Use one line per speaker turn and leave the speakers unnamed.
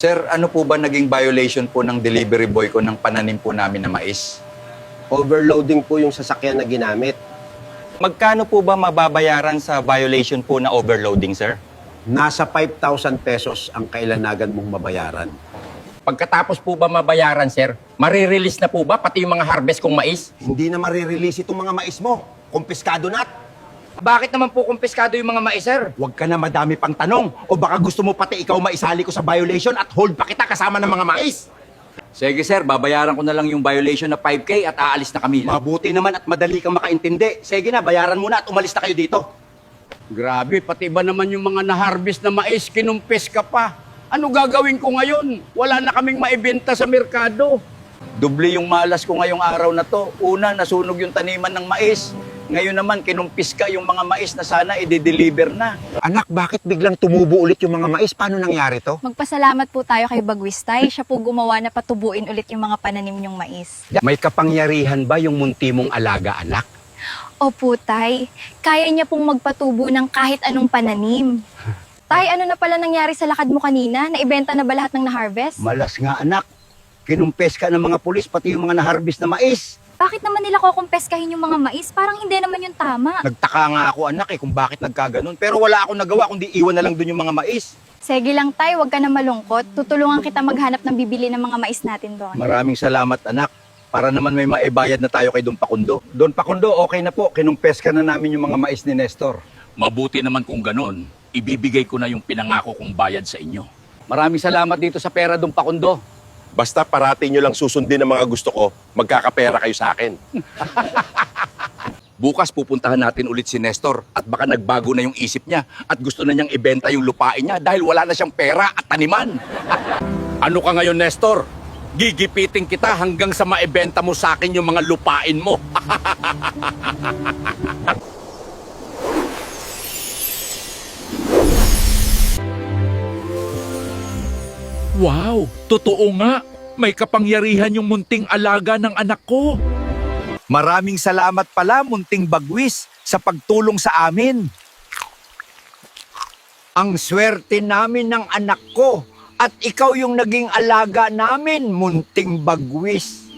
Sir, ano po ba naging violation po ng delivery boy ko ng pananim po namin na mais?
Overloading po yung sasakyan na ginamit.
Magkano po ba mababayaran sa violation po na overloading, sir?
Nasa 5,000 pesos ang kailanagan mong mabayaran.
Pagkatapos po ba mabayaran, sir, marirelease na po ba pati yung mga harvest kong mais?
Hindi na marirelease itong mga mais mo. Kumpiskado na.
Bakit naman po kumpiskado yung mga mais, sir?
Huwag ka na madami pang tanong. O baka gusto mo pati ikaw maisali ko sa violation at hold pa kita kasama ng mga mais.
Sige, sir, babayaran ko na lang yung violation na 5K at aalis na kami.
Mabuti naman at madali kang makaintindi. Sige na, bayaran mo na at umalis na kayo dito.
Grabe, pati ba naman yung mga na-harvest na mais, kinumpis ka pa? Ano gagawin ko ngayon? Wala na kaming maibenta sa merkado.
Doble yung malas ko ngayong araw na to. Una, nasunog yung taniman ng mais. Ngayon naman, kinumpis ka yung mga mais na sana i-deliver na.
Anak, bakit biglang tumubo ulit yung mga mais? Paano nangyari to?
Magpasalamat po tayo kay Bagwistay. Siya po gumawa na patubuin ulit yung mga pananim niyong mais.
May kapangyarihan ba yung munti mong alaga, anak?
Opo, Tay. Kaya niya pong magpatubo ng kahit anong pananim. Tay, ano na pala nangyari sa lakad mo kanina? Naibenta na ba lahat ng na-harvest?
Malas nga, anak. Kinumpes ka ng mga pulis, pati yung mga na-harvest na mais.
Bakit naman nila kukumpeskahin yung mga mais? Parang hindi naman yung tama.
Nagtaka nga ako, anak, kung bakit nagkaganon. Pero wala akong nagawa kundi iwan na lang dun yung mga mais.
Sige lang, Tay. Huwag ka na malungkot. Tutulungan kita maghanap ng bibili ng mga mais natin doon.
Maraming salamat, anak. Para naman may maibayad na tayo kay Don Pakundo. Don Pakundo, okay na po. Kinumpes ka na namin yung mga mais ni Nestor.
Mabuti naman kung ganon, ibibigay ko na yung pinangako kong bayad sa inyo.
Maraming salamat dito sa pera dong Pakundo.
Basta parati nyo lang susundin ang mga gusto ko, magkakapera kayo sa akin.
Bukas pupuntahan natin ulit si Nestor at baka nagbago na yung isip niya at gusto na niyang ibenta yung lupain niya dahil wala na siyang pera at taniman.
Ano ka ngayon, Nestor? Gigipitin kita hanggang sa maibenta mo sa akin yung mga lupain mo.
Wow, totoo nga. May kapangyarihan yung munting alaga ng anak ko.
Maraming salamat pala, Munting Bagwis, sa pagtulong sa amin. Ang swerte namin ng anak ko at ikaw yung naging alaga namin, Munting Bagwis.